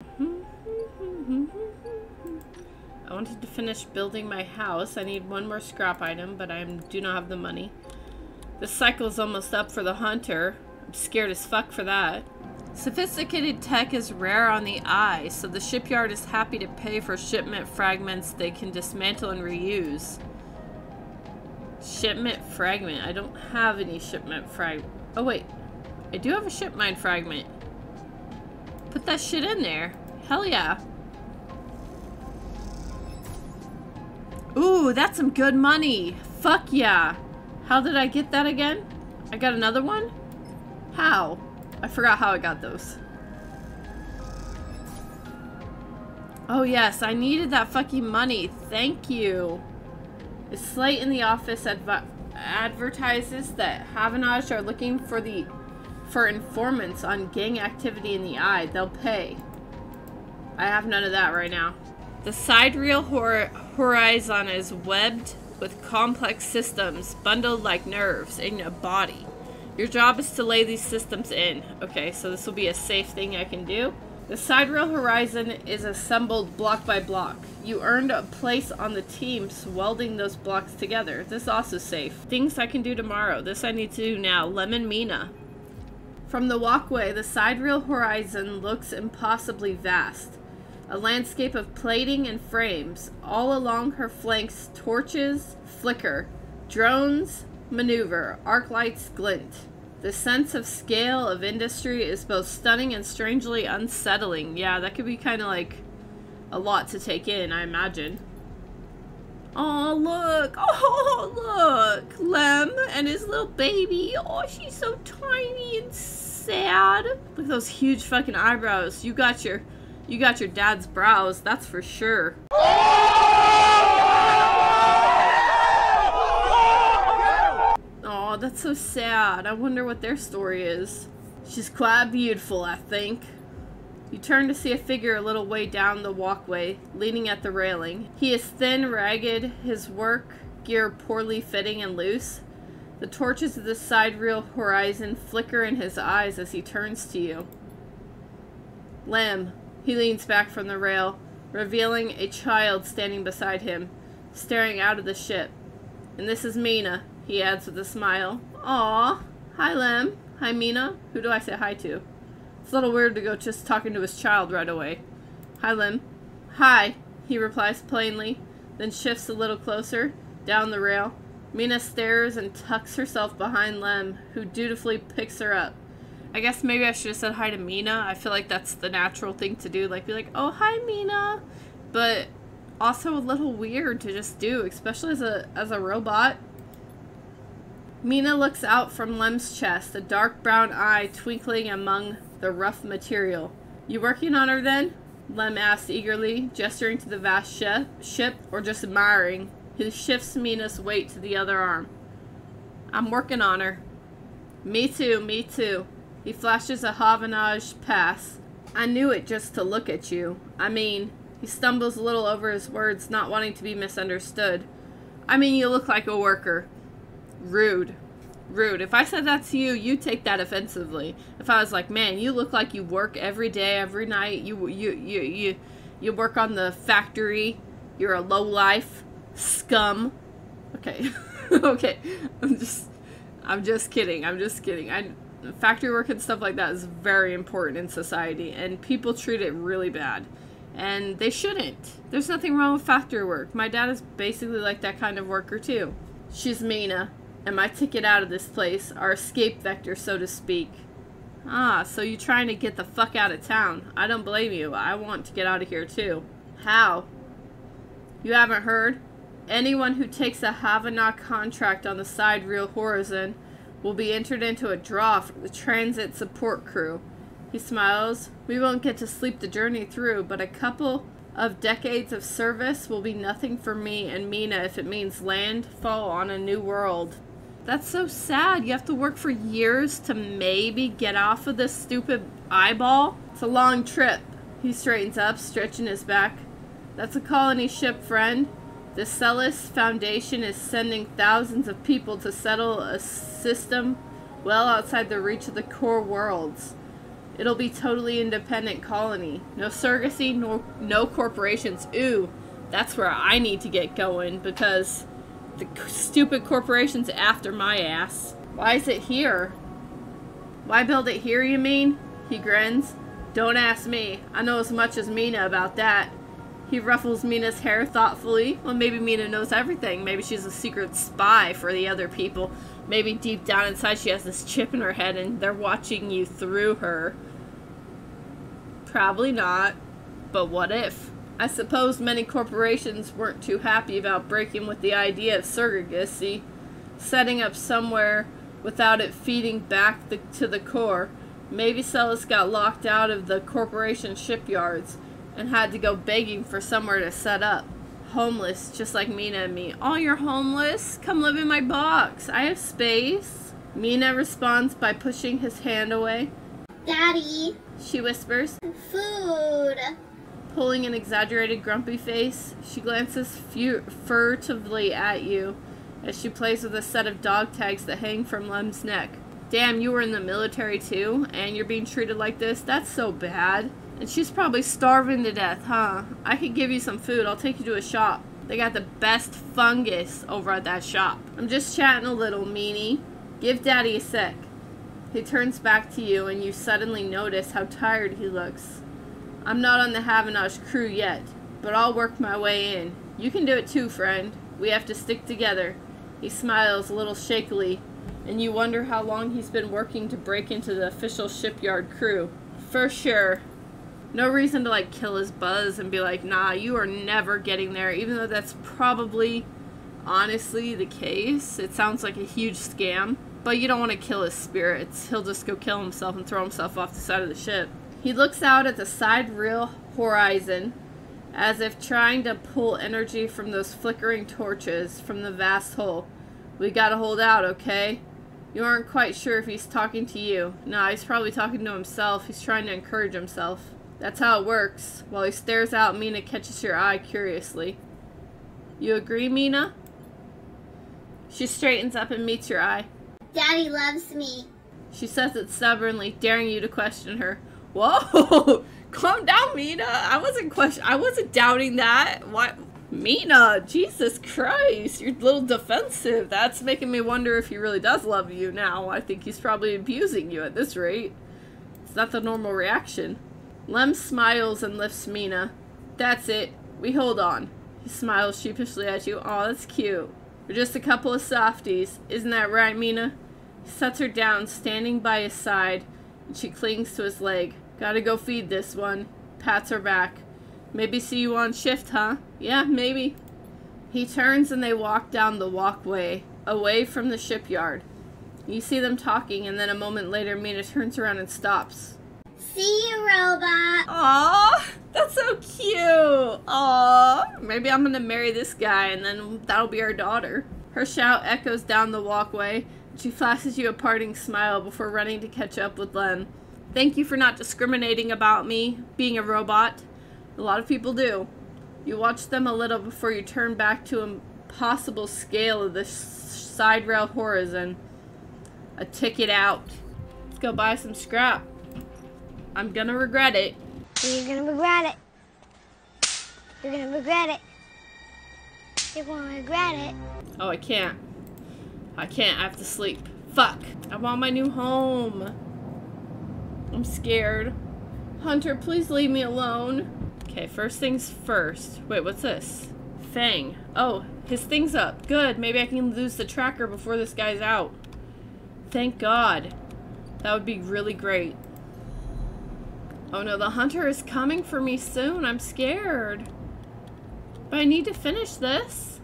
I wanted to finish building my house. I need one more scrap item, but I do not have the money. This cycle is almost up for the hunter. I'm scared as fuck for that. Sophisticated tech is rare on the eye, so the shipyard is happy to pay for shipment fragments they can dismantle and reuse. Shipment fragment. I don't have any shipment fragment. Oh wait, I do have a shipment fragment. Put that shit in there. Hell yeah. Ooh, that's some good money. Fuck yeah. How did I get that again? I got another one? How? I forgot how I got those. Oh yes, I needed that fucking money. Thank you. A slate in the office advertises that Havanage are looking for informants on gang activity in the eye. They'll pay. I have none of that right now. The sidereal horizon is webbed with complex systems bundled like nerves in a body. Your job is to lay these systems in. Okay, so this will be a safe thing I can do. The sidereal horizon is assembled block by block. You earned a place on the teams welding those blocks together. This is also safe. Things I can do tomorrow. This I need to do now. Lemon Mina. From the walkway, the sidereal horizon looks impossibly vast. A landscape of plating and frames. All along her flanks, torches flicker. Drones maneuver. Arc lights glint. The sense of scale of industry is both stunning and strangely unsettling. Yeah, that could be kind of like a lot to take in, I imagine. Oh, look. Oh, look. Lem and his little baby. Oh, she's so tiny and sad. Look at those huge fucking eyebrows. You got your dad's brows, that's for sure. Oh, that's so sad. I wonder what their story is. She's quite beautiful, I think. You turn to see a figure a little way down the walkway, leaning at the railing. He is thin, ragged, his work gear poorly fitting and loose. The torches of the sidereal horizon flicker in his eyes as he turns to you. Lem. He leans back from the rail, revealing a child standing beside him, staring out of the ship. And this is Mina, he adds with a smile. Aw. Hi, Lem. Hi, Mina. Who do I say hi to? It's a little weird to go just talking to his child right away. Hi, Lem. Hi, he replies plainly, then shifts a little closer, down the rail. Mina stares and tucks herself behind Lem, who dutifully picks her up. I guess maybe I should have said hi to Mina. I feel like that's the natural thing to do. Like, be like, oh, hi, Mina. But also a little weird to just do, especially as a robot. Mina looks out from Lem's chest, a dark brown eye twinkling among the rough material. You working on her then? Lem asks eagerly, gesturing to the vast ship, or just admiring. He shifts Mina's weight to the other arm. I'm working on her. Me too, me too. He flashes a Havanage pass. I knew it just to look at you. I mean, he stumbles a little over his words, not wanting to be misunderstood. I mean, you look like a worker. Rude. Rude. If I said that to you, you'd take that offensively. If I was like, man, you look like you work every day, every night. You work on the factory. You're a lowlife. Scum. Okay. Okay. I'm just kidding. I'm just kidding. Factory work and stuff like that is very important in society, and people treat it really bad, and they shouldn't. There's nothing wrong with factory work. My dad is basically like that kind of worker too. She's Mina, and my ticket out of this place, our escape vector, so to speak. Ah, so you're trying to get the fuck out of town. I don't blame you. I want to get out of here too. How? You haven't heard? Anyone who takes a Havana contract on the sidereal horizon will be entered into a draw for the transit support crew. He smiles. We won't get to sleep the journey through, but a couple of decades of service will be nothing for me and Mina if it means landfall on a new world. That's so sad. You have to work for years to maybe get off of this stupid eyeball. It's a long trip. He straightens up, stretching his back. That's a colony ship, friend. The Celis Foundation is sending thousands of people to settle a system well outside the reach of the core worlds. It'll be totally independent colony. No surrogacy, no corporations. Ooh, that's where I need to get going because the stupid corporation's after my ass. Why is it here? Why build it here, you mean? He grins. Don't ask me. I know as much as Mina about that. He ruffles Mina's hair thoughtfully. Well, maybe Mina knows everything. Maybe she's a secret spy for the other people. Maybe deep down inside she has this chip in her head and they're watching you through her. Probably not. But what if? I suppose many corporations weren't too happy about breaking with the idea of surrogacy, setting up somewhere without it feeding back to the core. Maybe Celis got locked out of the corporation shipyards and had to go begging for somewhere to set up. Homeless, just like Mina and me. Oh, you're homeless? Come live in my box. I have space. Mina responds by pushing his hand away. Daddy, She whispers, food. pulling an exaggerated grumpy face. She glances furtively at you as she plays with a set of dog tags that hang from Lem's neck. Damn, you were in the military too, and you're being treated like this? That's so bad. And she's probably starving to death, huh? I could give you some food. I'll take you to a shop. They got the best fungus over at that shop. I'm just chatting a little, meanie. Give Daddy a sec. He turns back to you, and you suddenly notice how tired he looks. I'm not on the Havenosh crew yet, but I'll work my way in. You can do it too, friend. We have to stick together. He smiles a little shakily, and you wonder how long he's been working to break into the official shipyard crew. For sure. No reason to, like, kill his buzz and be like, nah, you are never getting there, even though that's probably, honestly, the case. It sounds like a huge scam. But you don't want to kill his spirits. He'll just go kill himself and throw himself off the side of the ship. He looks out at the side rail horizon, as if trying to pull energy from those flickering torches from the vast hull. We gotta hold out, okay? You aren't quite sure if he's talking to you. Nah, he's probably talking to himself. He's trying to encourage himself. That's how it works. While he stares out, Mina catches your eye curiously. You agree, Mina? She straightens up and meets your eye. Daddy loves me. She says it stubbornly, daring you to question her. Whoa! Calm down, Mina. I wasn't doubting that. What? Mina, Jesus Christ, you're a little defensive. That's making me wonder if he really does love you now. I think he's probably abusing you at this rate. It's not the normal reaction. Lem smiles and lifts Mina. That's it. We hold on. He smiles sheepishly at you. Aw, that's cute. We're just a couple of softies. Isn't that right, Mina? He sets her down, standing by his side, and she clings to his leg. Gotta go feed this one. Pats her back. Maybe see you on shift, huh? Yeah, maybe. He turns and they walk down the walkway, away from the shipyard. You see them talking, and then a moment later, Mina turns around and stops. See you, robot. Aww, that's so cute. Aww, maybe I'm gonna marry this guy, and then that'll be our daughter. Her shout echoes down the walkway, and she flashes you a parting smile before running to catch up with Lem. Thank you for not discriminating about me, being a robot. A lot of people do. You watch them a little before you turn back to a possible scale of the side rail horizon. A ticket out. Let's go buy some scrap. I'm gonna regret it. You're gonna regret it. You're gonna regret it. You're gonna regret it. Oh, I can't. I have to sleep. Fuck. I want my new home. I'm scared. Hunter, please leave me alone. Okay, first things first. Wait, what's this? Fang. Oh, his thing's up. Good. Maybe I can lose the tracker before this guy's out. Thank God. That would be really great. Oh no, the hunter is coming for me soon. I'm scared. But I need to finish this.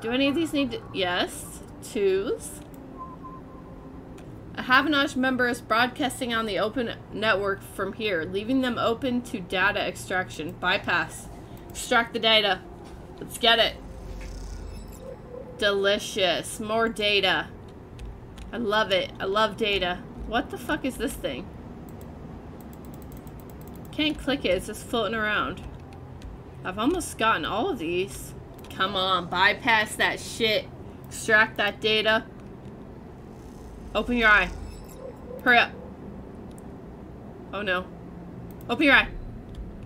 Do any of these need to... Yes. Twos. A Havenosh member is broadcasting on the open network from here, leaving them open to data extraction. Bypass. Extract the data. Let's get it. Delicious. More data. I love it. I love data. What the fuck is this thing? Can't click it. It's just floating around. I've almost gotten all of these. Come on. Bypass that shit. Extract that data. Open your eye. Hurry up. Oh no. Open your eye.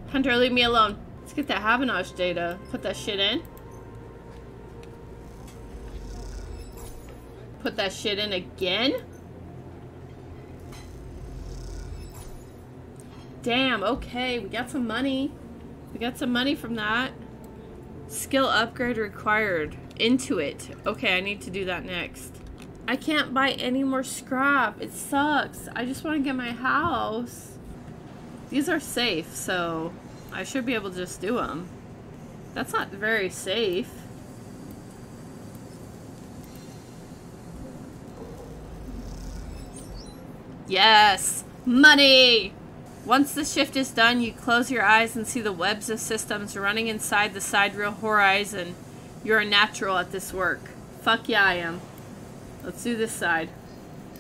Hunter, leave me alone. Let's get that Havanage data. Put that shit in. Put that shit in again? Damn, okay. We got some money. We got some money from that. Skill upgrade required. Into it. Okay, I need to do that next. I can't buy any more scrap. It sucks. I just want to get my house. These are safe, so I should be able to just do them. That's not very safe. Yes! Money! Once the shift is done, you close your eyes and see the webs of systems running inside the sidereal horizon. You're a natural at this work. Fuck yeah, I am. Let's do this side.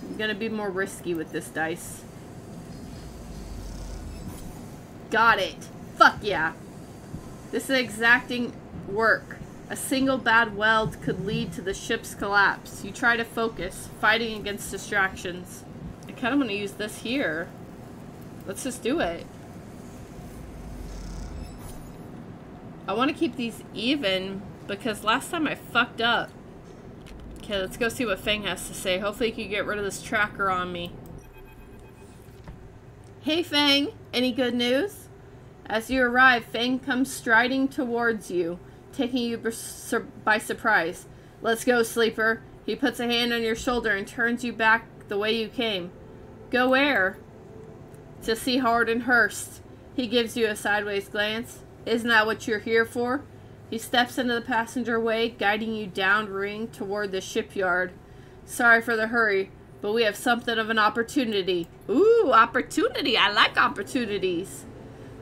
I'm gonna be more risky with this dice. Got it. Fuck yeah. This is exacting work. A single bad weld could lead to the ship's collapse. You try to focus, fighting against distractions. I kind of want to use this here. Let's just do it. I want to keep these even because last time I fucked up. Okay, let's go see what Fang has to say. Hopefully he can get rid of this tracker on me. Hey Fang, any good news? As you arrive, Fang comes striding towards you, taking you by surprise. Let's go, sleeper. He puts a hand on your shoulder and turns you back the way you came. Go where? To see Hardenhurst. He gives you a sideways glance. Isn't that what you're here for? He steps into the passenger way, guiding you downring toward the shipyard. Sorry for the hurry, but we have something of an opportunity. Ooh, opportunity. I like opportunities.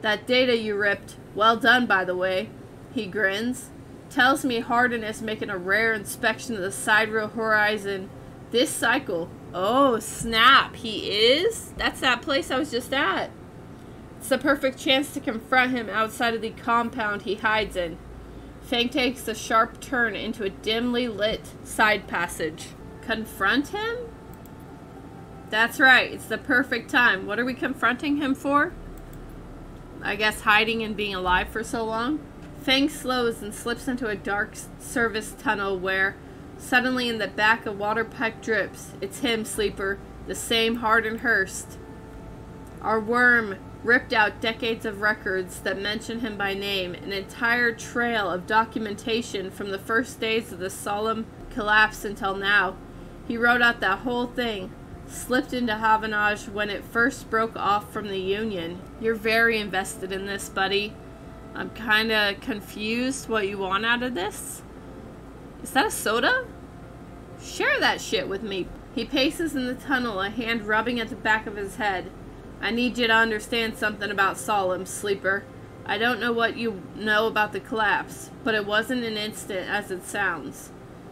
That data you ripped. Well done, by the way. He grins. Tells me Harden is making a rare inspection of the sidereal horizon this cycle. Oh, snap. He is? That's that place I was just at. It's the perfect chance to confront him outside of the compound he hides in. Fang takes a sharp turn into a dimly lit side passage. Confront him? That's right. It's the perfect time. What are we confronting him for? I guess hiding and being alive for so long? Fang slows and slips into a dark service tunnel where, suddenly in the back, a water pipe drips. It's him, sleeper. The same Hardenhurst. Our worm ripped out decades of records that mention him by name, an entire trail of documentation from the first days of the solemn collapse until now. He wrote out that whole thing, slipped into Havanage when it first broke off from the Union. You're very invested in this, buddy. I'm kinda confused what you want out of this. Is that a soda? Share that shit with me. He paces in the tunnel, a hand rubbing at the back of his head. I need you to understand something about Solemn, sleeper. I don't know what you know about the collapse, but it wasn't an instant as it sounds.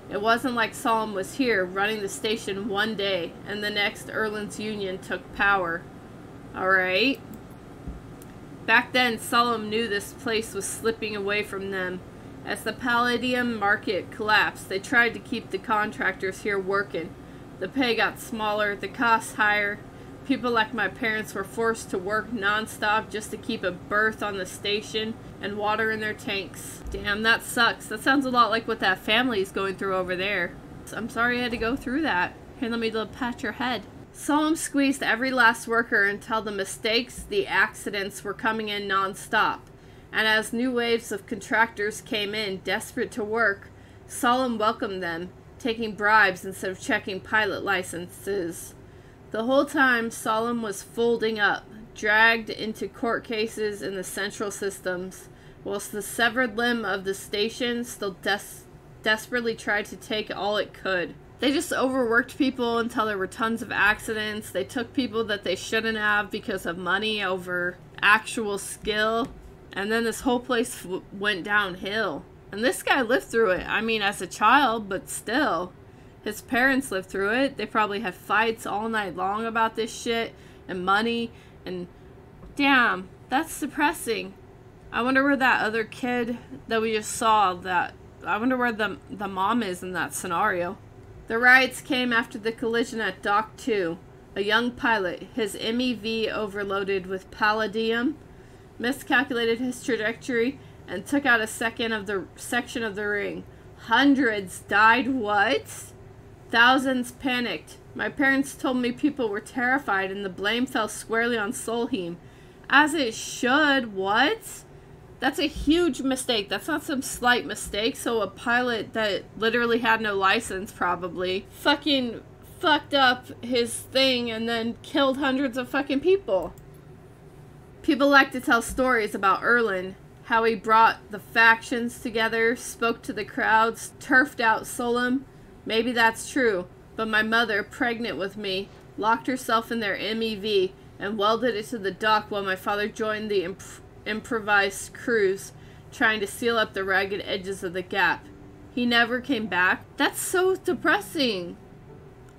It wasn't like Solemn was here, running the station one day, and the next Erland's Union took power. Alright? Back then, Solemn knew this place was slipping away from them. As the palladium market collapsed, they tried to keep the contractors here working. The pay got smaller, the costs higher. People like my parents were forced to work non-stop just to keep a berth on the station and water in their tanks. Damn, that sucks. That sounds a lot like what that family is going through over there. I'm sorry I had to go through that. Here, let me pat your head. Solemn squeezed every last worker until the mistakes, the accidents were coming in non-stop. And as new waves of contractors came in, desperate to work, Solemn welcomed them, taking bribes instead of checking pilot licenses. The whole time, Solemn was folding up, dragged into court cases in the central systems, whilst the severed limb of the station still desperately tried to take all it could. They just overworked people until there were tons of accidents. They took people that they shouldn't have because of money over actual skill. And then this whole place went downhill. And this guy lived through it. I mean, as a child, but still. His parents lived through it. They probably had fights all night long about this shit. And money. And damn, that's depressing. I wonder where that other kid that we just saw, I wonder where the mom is in that scenario. The riots came after the collision at Dock 2. A young pilot, his MEV overloaded with palladium, miscalculated his trajectory and took out a section of the ring. Hundreds died. What? Thousands panicked. My parents told me people were terrified and the blame fell squarely on Solheim. As it should. What? That's a huge mistake. That's not some slight mistake. So a pilot that literally had no license probably fucking fucked up his thing and then killed hundreds of fucking people. People like to tell stories about Erland, how he brought the factions together, spoke to the crowds, turfed out Solheim. Maybe that's true, but my mother, pregnant with me, locked herself in their MEV and welded it to the dock while my father joined the improvised crews, trying to seal up the ragged edges of the gap. He never came back. That's so depressing.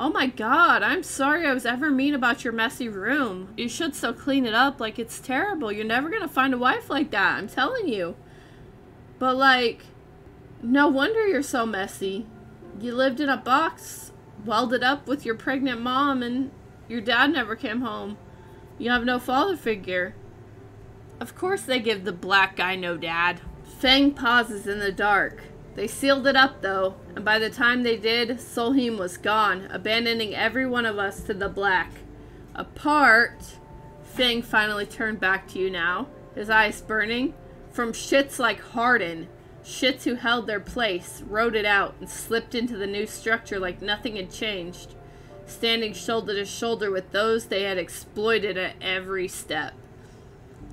Oh my god, I'm sorry I was ever mean about your messy room. You should still clean it up. Like, it's terrible. You're never gonna find a wife like that, I'm telling you. But like, no wonder you're so messy. You lived in a box, welded up with your pregnant mom, and your dad never came home. You have no father figure. Of course they give the black guy no dad. Fang pauses in the dark. They sealed it up, though, and by the time they did, Solheim was gone, abandoning every one of us to the black. Apart, Fang finally turned back to you now, his eyes burning, from shits like Hardin, shits who held their place, rode it out, and slipped into the new structure like nothing had changed, standing shoulder to shoulder with those they had exploited at every step.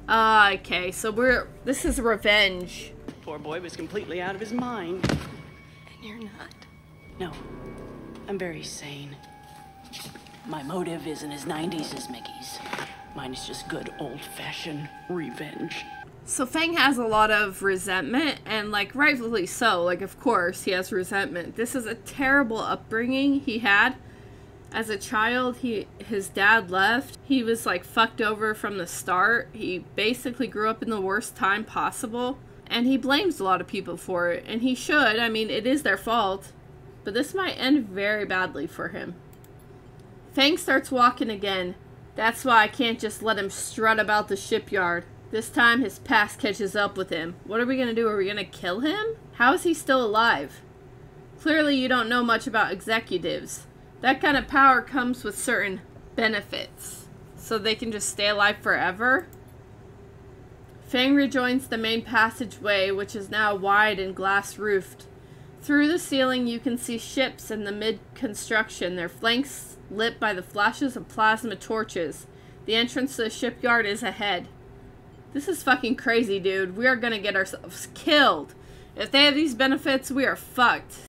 Okay, so this is revenge. Poor boy was completely out of his mind. And you're not? No, I'm very sane. My motive isn't as 90s as Mickey's. Mine is just good old-fashioned revenge. So Fang has a lot of resentment, and like rightfully so. Like, of course he has resentment. This is a terrible upbringing he had. As a child, his dad left. He was like fucked over from the start. He basically grew up in the worst time possible. And he blames a lot of people for it. And he should. I mean, it is their fault. But this might end very badly for him. Fang starts walking again. That's why I can't just let him strut about the shipyard. This time his past catches up with him. What are we going to do? Are we going to kill him? How is he still alive? Clearly you don't know much about executives. That kind of power comes with certain benefits. So they can just stay alive forever. Fang rejoins the main passageway, which is now wide and glass-roofed. Through the ceiling you can see ships in the mid-construction, their flanks lit by the flashes of plasma torches. The entrance to the shipyard is ahead. This is fucking crazy, dude. We are gonna get ourselves killed. If they have these benefits, we are fucked.